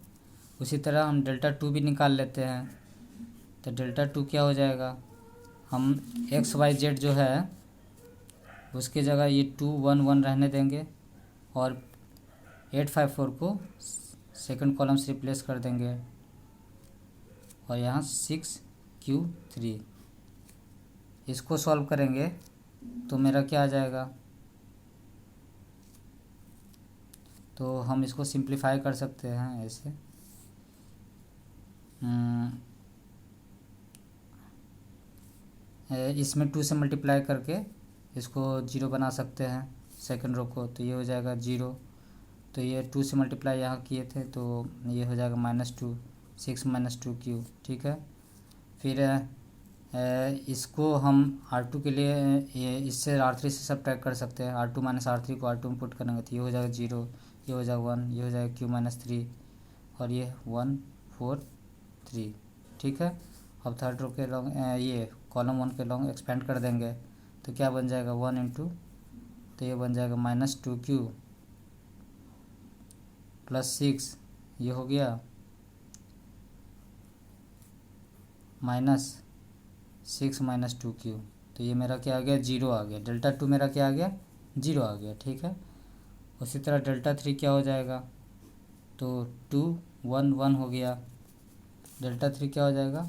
उसी तरह हम डेल्टा 2 भी निकाल लेते हैं। तो डेल्टा 2 क्या हो जाएगा, हम XYZ जो है उसके जगह ये 2 1 1 रहने देंगे और 854 को सेकंड कॉलम से रिप्लेस कर देंगे और यहाँ 6Q3। इसको सॉल्व करेंगे तो मेरा क्या आ जाएगा, तो हम इसको सिंप्लीफाई कर सकते हैं ऐसे, इसमें 2 से मल्टीप्लाई करके इसको 0 बना सकते हैं सेकंड रो को, तो ये हो जाएगा 0। तो ये 2 से मल्टीप्लाई यहाँ किए थे तो ये हो जाएगा -2, 6 माइनस 2Q। ठीक है, फिर इसको हम R2 के लिए ये इससे R3 से सब्ट्रैक्ट कर सकते हैं, R2 माइनस R3 को R2 में पुट करेंगे तो ये हो जाएगा 0, ये हो जाएगा 1, ये हो जाएगा क्यू माइनस 3 और ये 1 4 3। ठीक है, अब थर्ड रो के लॉन्ग ये कॉलम 1 के लॉन्ग एक्सपेंड कर देंगे तो क्या बन जाएगा 1 इंटू, तो ये बन जाएगा -2q प्लस 6, ये हो गया -6 - 2q, तो ये मेरा क्या आ गया 0 आ गया। डेल्टा 2 मेरा क्या आ गया 0 आ गया। ठीक है, उसी तरह डेल्टा 3 क्या हो जाएगा, तो 2 1 1 हो गया। डेल्टा 3 क्या हो जाएगा,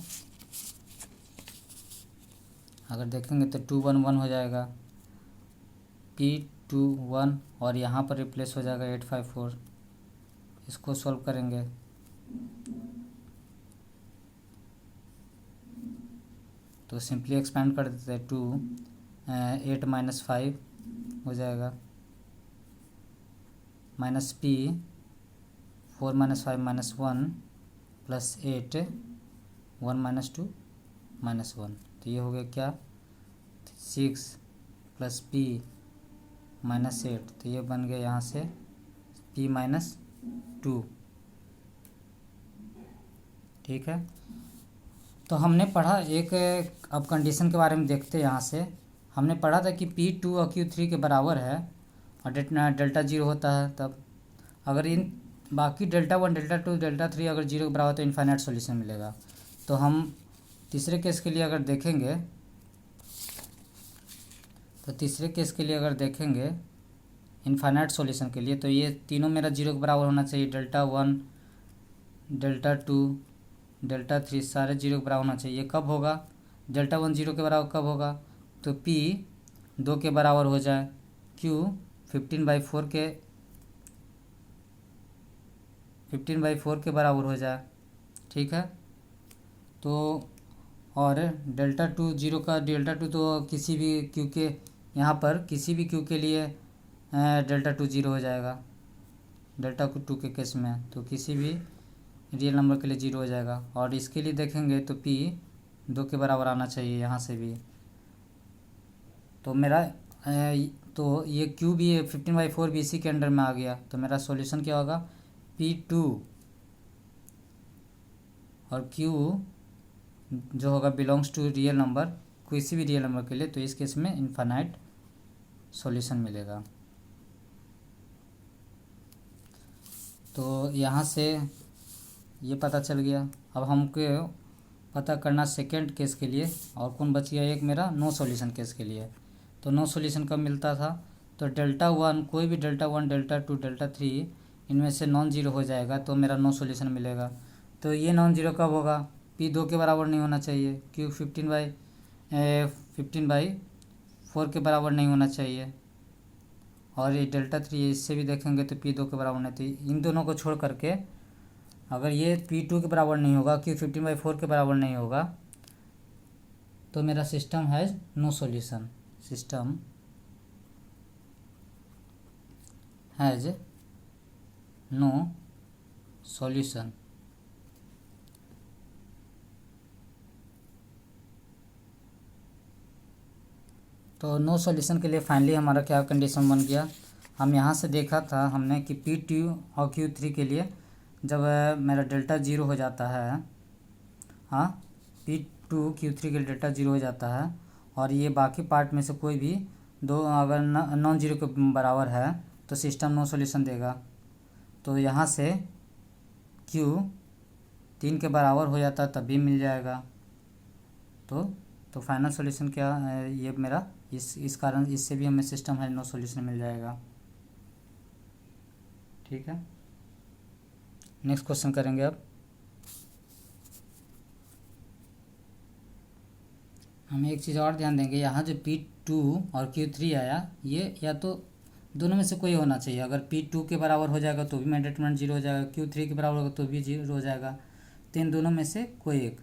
अगर देखेंगे तो 2 1 1 हो जाएगा, P2 1 और यहाँ पर रिप्लेस हो जाएगा 854। इसको सॉल्व करेंगे तो सिंपली एक्सपेंड कर देते हैं 2 8 - 5 हो जाएगा, माइनस P 4 - 5 - 1 प्लस 8 1 - 2 -1, तो ये हो गया क्या 6 प्लस P -8, तो ये बन गया यहाँ से P -2। ठीक है, तो हमने पढ़ा एक, अब कंडीशन के बारे में देखते हैं। यहाँ से हमने पढ़ा था कि P2 और Q3 के बराबर है और डेल्टा 0 होता है। तब अगर इन बाकी डेल्टा 1 डेल्टा 2 डेल्टा 3 अगर 0 के बराबर तो इनफाइनाइट सॉल्यूशन मिलेगा। तो हम तीसरे केस के लिए अगर देखेंगे, तो तीसरे केस के लिए अगर देखेंगे इनफाइनाइट सॉल्यूशन के लिए, तो ये तीनों मेरा 0 के बराबर होना चाहिए। डेल्टा 1 डेल्टा 2 डेल्टा 3 सारे 0 के बराबर होना चाहिए। कब होगा, डेल्टा 1 0 के बराबर कब होगा, तो P 2 के बराबर हो जाए, Q 15/4 के बराबर हो जाए। ठीक है, तो और डेल्टा 2 0 का, डेल्टा 2 तो किसी भी Q के, यहाँ पर किसी भी Q के लिए डेल्टा 2 0 हो जाएगा। डेल्टा 2 के केस में तो किसी भी रियल नंबर के लिए 0 हो जाएगा। और इसके लिए देखेंगे तो P 2 के बराबर आना चाहिए यहाँ से भी। तो मेरा तो ये Q भी 15/4 भी इसी के अंडर में आ गया। तो मेरा सॉल्यूशन क्या होगा, P2 और Q जो होगा बिलोंग्स टू रियल नंबर, किसी भी रियल नंबर के लिए, तो इस केस में इनफाइनाइट सॉल्यूशन मिलेगा। तो यहाँ से ये पता चल गया। अब हमको पता करना सेकेंड केस के लिए, और कौन बच गया एक मेरा नो सॉल्यूशन केस के लिए। तो नो सॉल्यूशन कब मिलता था, तो डेल्टा 1 कोई भी डेल्टा 1 डेल्टा 2 डेल्टा 3 इनमें से नॉन जीरो हो जाएगा तो मेरा नो सॉल्यूशन मिलेगा। तो ये नॉन जीरो कब होगा, P 2 के बराबर नहीं होना चाहिए, Q 15/4 के बराबर नहीं होना चाहिए, और ये डेल्टा 3 इससे भी देखेंगे तो P 2 के बराबर नहीं चाहिए। इन दोनों को छोड़ करके अगर ये P2 के बराबर नहीं होगा, Q 15/4 के बराबर नहीं होगा, तो मेरा system has no solution. System has no solution. तो नो सॉल्यूशन के लिए फाइनली हमारा क्या कंडीशन बन गया, हम यहाँ से देखा था हमने कि P2 और Q3 के लिए जब मेरा डेल्टा 0 हो जाता है, हाँ P2 Q3 के लिए डेल्टा 0 हो जाता है, और ये बाकी पार्ट में से कोई भी दो अगर नॉन जीरो के बराबर है तो सिस्टम नो सॉल्यूशन देगा। तो यहाँ से Q 3 के बराबर हो जाता है तब भी मिल जाएगा। तो फाइनल सॉल्यूशन क्या है, ये मेरा इस कारण इससे भी हमें सिस्टम है नो सॉल्यूशन मिल जाएगा। ठीक है, नेक्स्ट क्वेश्चन करेंगे। अब हम एक चीज़ और ध्यान देंगे, यहाँ जो P2 और Q3 आया, ये या तो दोनों में से कोई होना चाहिए। अगर P2 के बराबर हो जाएगा तो भी मेरा डिटरमिनेंट 0 हो जाएगा, Q3 के बराबर होगा तो भी 0 हो जाएगा। तो इन दोनों में से कोई एक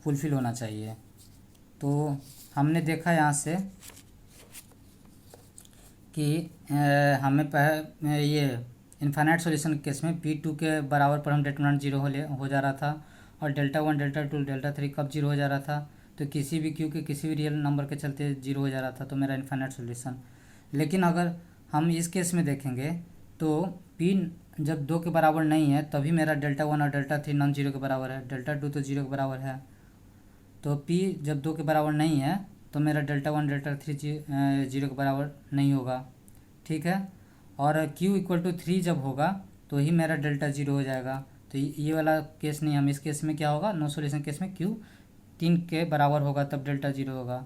फुलफिल होना चाहिए। तो हमने देखा यहाँ से कि हमें ये इनफाइनाइट सॉल्यूशन केस में P2 के बराबर पर हम डिटरमिनेंट 0 हो जा रहा था, और डेल्टा 1 डेल्टा 2 डेल्टा 3 कब 0 हो जा रहा था, तो किसी भी Q के किसी भी रियल नंबर के चलते 0 हो जा रहा था। तो मेरा इनफाइनाइट सॉल्यूशन। लेकिन अगर हम इस केस में देखेंगे तो पी जब 2 के बराबर नहीं है तभी मेरा डेल्टा 1 और डेल्टा 3 नॉन जीरो के बराबर है, डेल्टा 2 तो जीरो के बराबर है। तो पी जब 2 के बराबर नहीं है तो मेरा डेल्टा 1 डेल्टा 3 जीरो के बराबर नहीं होगा, ठीक है। और q इक्वल टू 3 जब होगा तो ही मेरा डेल्टा 0 हो जाएगा। तो ये वाला केस नहीं, हम इस केस में क्या होगा, नो सॉल्यूशन केस में q 3 के बराबर होगा तब डेल्टा 0 होगा।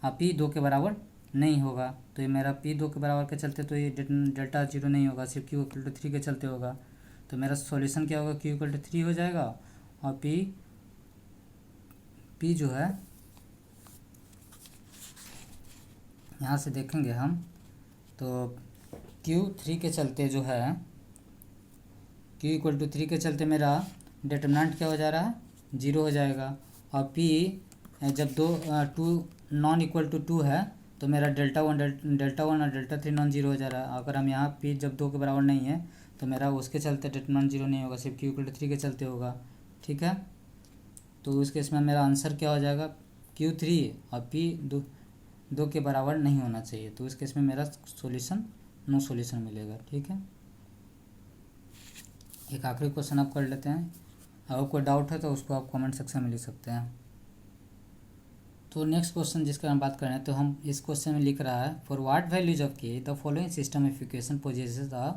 हाँ, p 2 के बराबर नहीं होगा तो ये मेरा p 2 के बराबर के चलते तो ये डेल्टा 0 नहीं होगा, सिर्फ q इक्वल टू 3 के चलते होगा। तो मेरा सॉल्यूशन क्या होगा, q इक्वल टू 3 हो जाएगा। और p जो है यहाँ से देखेंगे हम तो q 3 के चलते जो है, q इक्वल टू 3 के चलते मेरा डिटरमिनेंट क्या हो जा रहा है, 0 हो जाएगा। और p जब 2 नॉन इक्वल टू 2 है तो मेरा डेल्टा 1 और डेल्टा 3 नॉन जीरो हो जा रहा है। अगर हम यहाँ p जब 2 के बराबर नहीं है तो मेरा उसके चलते डिटरमिनेंट 0 नहीं होगा, सिर्फ q इक्वल टू 3 के चलते होगा, ठीक है। तो उस केस में मेरा आंसर क्या हो जाएगा, q3 और p 2 के बराबर नहीं होना चाहिए। तो इस केस में मेरा सॉल्यूशन नो सॉल्यूशन मिलेगा, ठीक है। एक आखिरी क्वेश्चन आप कर लेते हैं, अगर कोई डाउट है तो उसको आप कमेंट सेक्शन में लिख सकते हैं। तो नेक्स्ट क्वेश्चन जिसका हम बात कर रहे हैं, तो हम इस क्वेश्चन में लिख रहा है, फॉर व्हाट वैल्यूज ऑफ के the following system of equation possesses a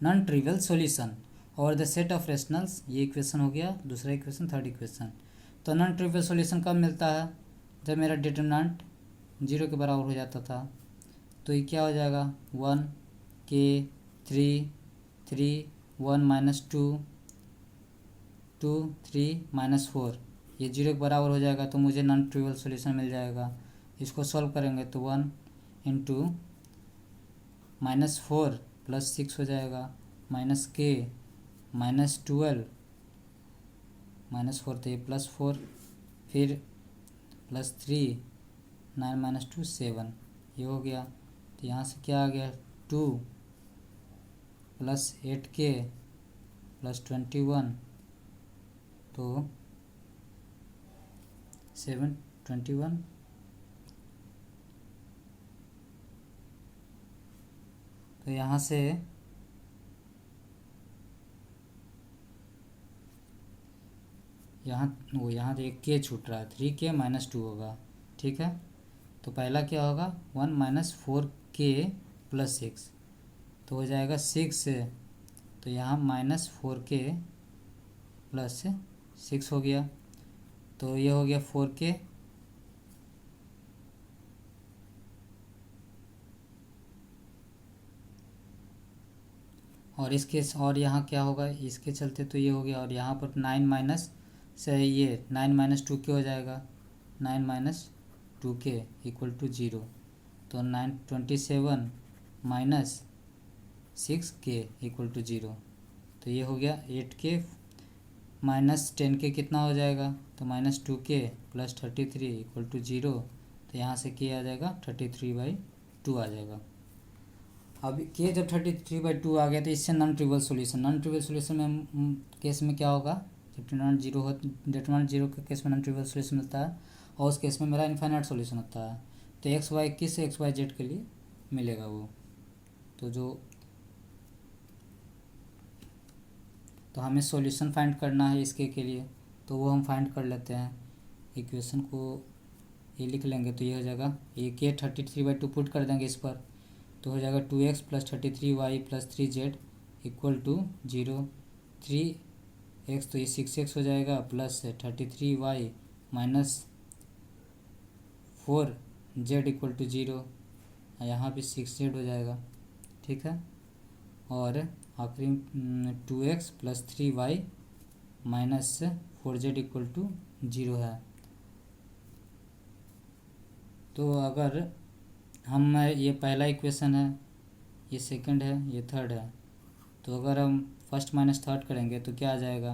non trivial solution और द सेट ऑफ रेशनल्स। ये इक्वेशन हो गया दूसरा इक्वेशन, थर्ड इक्वेशन। तो नॉन ट्रिवियल सॉल्यूशन कब मिलता है, जब मेरा डिटरमिनेंट 0 के बराबर हो जाता था। तो ये क्या हो जाएगा, 1 के 3 1 माइनस 2 3 माइनस 4, ये 0 के बराबर हो जाएगा तो मुझे नॉन ट्रिवियल सॉल्यूशन मिल जाएगा। इसको सॉल्व करेंगे तो 1 इंटू -4 + 6 हो जाएगा, माइनस के -12 -4 तो ये +4, फिर +3 9 - 2 7, ये हो गया। तो यहाँ से क्या आ गया, 2 + 8k + 21 तो 7 21। तो यहाँ से यहाँ तो एक के छूट रहा है, 3k - 2 होगा, ठीक है। तो पहला क्या होगा, 1 - 4k + 6 तो हो जाएगा 6, तो यहाँ -4k + 6 हो गया। तो ये हो गया 4k और इसके और यहाँ क्या होगा, इसके चलते तो ये हो गया। और यहाँ पर 9 माइनस से ये 9 - 2k हो जाएगा, 9 - 2k = 0। तो 27 - 6k = 0। तो ये हो गया 8k - 10k कितना हो जाएगा, तो -2k + 33 = 0। तो यहाँ से k आ जाएगा 33/2 आ जाएगा। अब के जब 33/2 आ गया तो इससे नॉन ट्रिवियल सॉल्यूशन में केस में क्या होगा, जब डिटरमिनेंट 0 के केस में नॉन ट्रिवियल सॉल्यूशन मिलता है और उस केस में मेरा इनफाइनाइट सॉल्यूशन होता है। तो एक्स वाई किस XYZ के लिए मिलेगा वो, तो हमें सॉल्यूशन फाइंड करना है इसके के लिए, तो वो हम फाइंड कर लेते हैं। इक्वेशन को ये लिख लेंगे तो ये हो जाएगा, ये के 33/2 पुट कर देंगे इस पर, तो हो जाएगा 2x + 33y + 3z = 0। 3x तो ये 6x हो जाएगा, प्लस 33y - 4z = 0, यहाँ भी 6z हो जाएगा, ठीक है। और आखिरी 2x + 3y - 4z = 0 है। तो अगर हम, ये पहला इक्वेशन है, ये सेकंड है, ये थर्ड है, तो अगर हम फर्स्ट माइनस थर्ड करेंगे तो क्या आ जाएगा,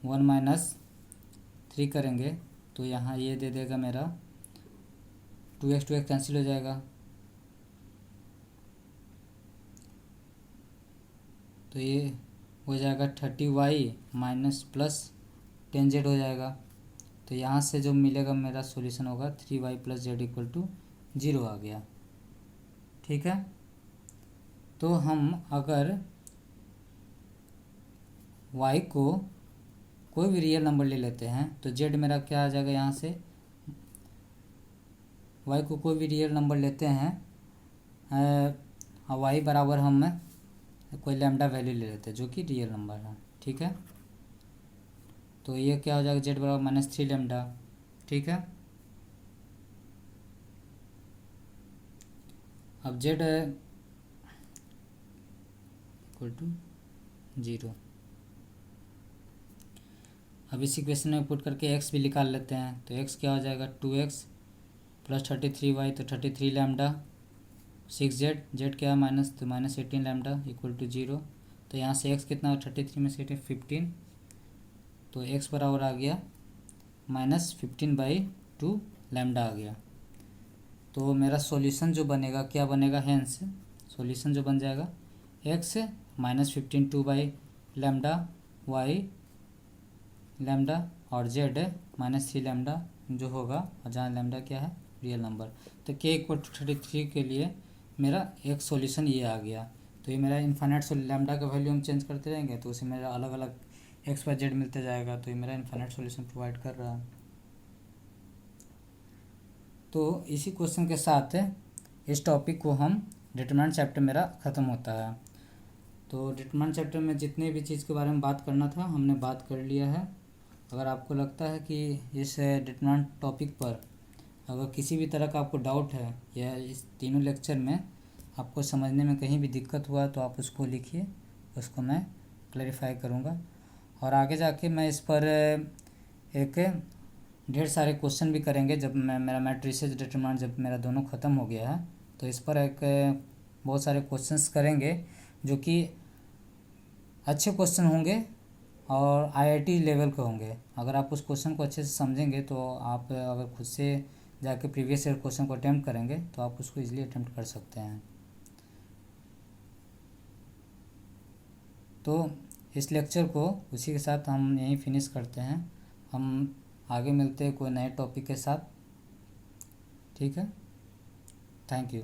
1 - 3 करेंगे तो यहाँ ये दे देगा मेरा 2x कैंसिल हो जाएगा, तो ये हो जाएगा 30y - +10z हो जाएगा। तो यहाँ से जो मिलेगा मेरा सॉल्यूशन होगा 3y + z = 0 आ गया, ठीक है। तो हम अगर y को कोई भी रियल नंबर ले लेते हैं तो z मेरा क्या आ जाएगा, यहाँ से y को कोई भी रियल नंबर लेते हैं, y बराबर हम कोई लैम्डा वैल्यू ले लेते हैं जो कि रियल नंबर है। ठीक है, तो ये क्या हो जाएगा, z बराबर -3 लैम्डा। ठीक है, अब z इक्वल टू 0। अब इस इक्वेशन में पुट करके x भी निकाल लेते हैं, तो x क्या हो जाएगा, 2x प्लस 33y, तो 33 लैम्डा 6z, z क्या है माइनस, तो -18 लैम्डा इक्वल टू 0। तो यहाँ से x कितना, 33 में से 15, तो x बराबर आ गया -15/2 लैम्डा आ गया। तो मेरा सॉल्यूशन जो बनेगा क्या बनेगा, हेंस सॉल्यूशन जो बन जाएगा x -15 2 लैम्डा, y लैम्डा और z -3 लैम्डा जो होगा, और जहाँ लैम्डा क्या है रियल नंबर। तो k इक्वल टू 33 के लिए मेरा एक सॉल्यूशन ये आ गया। तो ये मेरा इन्फाइनाइट लैम्डा का वैल्यू हम चेंज करते रहेंगे तो उसे मेरा अलग अलग x y z मिलते जाएगा। तो ये मेरा इन्फाइनाइट सॉल्यूशन प्रोवाइड कर रहा है। तो इसी क्वेश्चन के साथ इस टॉपिक को हम डिटरमिनेंट चैप्टर मेरा ख़त्म होता है। तो डिटरमिनेंट चैप्टर में जितने भी चीज़ के बारे में बात करना था हमने बात कर लिया है। अगर आपको लगता है कि इस डिटरमिनेंट टॉपिक पर अगर किसी भी तरह का आपको डाउट है या इस तीनों लेक्चर में आपको समझने में कहीं भी दिक्कत हुआ तो आप उसको लिखिए, उसको मैं क्लैरिफाई करूँगा। और आगे जाके मैं इस पर एक ढेर सारे क्वेश्चन भी करेंगे। जब मेरा मैट्रिसेस डिटरमिनेंट जब मेरा दोनों ख़त्म हो गया है तो इस पर एक बहुत सारे क्वेश्चंस करेंगे जो कि अच्छे क्वेश्चन होंगे और आईआईटी लेवल के होंगे। अगर आप उस क्वेश्चन को अच्छे से समझेंगे तो आप अगर खुद से जाके प्रीवियस ईयर क्वेश्चन को अटैम्प्ट करेंगे तो आप उसको इजीली अटैम्प्ट कर सकते हैं। तो इस लेक्चर को उसी के साथ हम यहीं फिनिश करते हैं। हम आगे मिलते हैं कोई नए टॉपिक के साथ। ठीक है, थैंक यू।